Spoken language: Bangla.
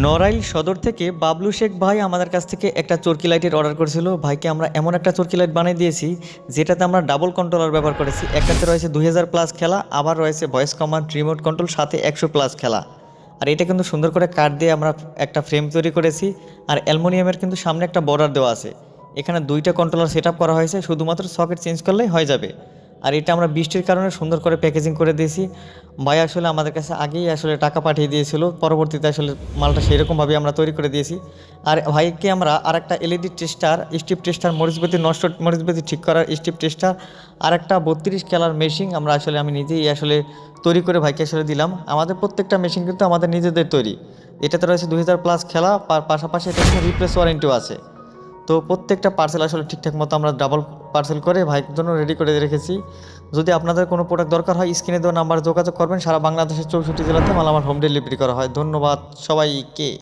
নড়াইল সদর থেকে বাবলু শেখ ভাই আমাদের কাছ থেকে একটা চরকি লাইটের অর্ডার করেছিল। ভাইকে আমরা এমন একটা চরকি লাইট বানিয়ে দিয়েছি যেটাতে আমরা ডাবল কন্ট্রোলার ব্যবহার করেছি। একটাতে রয়েছে 2000 প্লাস খেলা, আবার রয়েছে ভয়েস কমান্ড, রিমোট কন্ট্রোল, সাথে 100 প্লাস খেলা। আর এটা কিন্তু সুন্দর করে কাঠ দিয়ে আমরা একটা ফ্রেম তৈরি করেছি। আর অ্যালুমিনিয়ামের কিন্তু সামনে একটা বর্ডার দেওয়া আছে। এখানে দুইটা কন্ট্রোলার সেট আপ করা হয়েছে, শুধুমাত্র সকেট চেঞ্জ করলেই হয়ে যাবে। আর এটা আমরা বৃষ্টির কারণে সুন্দর করে প্যাকেজিং করে দিয়েছি। ভাই আসলে আমাদের কাছে আগেই আসলে টাকা পাঠিয়ে দিয়েছিল, পরবর্তীতে আসলে মালটা সেরকমভাবে আমরা তৈরি করে দিয়েছি। আর ভাইকে আমরা আরেকটা এলইডি টেস্টার, স্টিপ টেস্টার, মরিচবাতি নষ্ট মরিচবাতি ঠিক করার স্টিপ টেস্টার, আরেকটা 32 ক্যালার মেশিন আমরা আসলে আমি নিজেই আসলে তৈরি করে ভাইকে আসলে দিলাম। আমাদের প্রত্যেকটা মেশিন কিন্তু আমাদের নিজেদের তৈরি। এটাতে রয়েছে 2000 প্লাস খেলা, পাশাপাশি এটা কিন্তু রিপ্লেস ওয়ারেন্টিও আছে। তো প্রত্যেকটা পার্সেল আসলে ঠিকঠাক মতো আমরা ডাবল পার্সেল করে ভাইয়ের জন্য রেডি করে রেখেছি। যদি আপনাদের কোনো প্রোডাক্ট দরকার হয়, স্ক্রিনে দেওয়া নাম্বারে যোগাযোগ করবেন। সারা বাংলাদেশের 64 জেলাতে মাল আমার হোম ডেলিভারি করা হয়। ধন্যবাদ সবাইকে।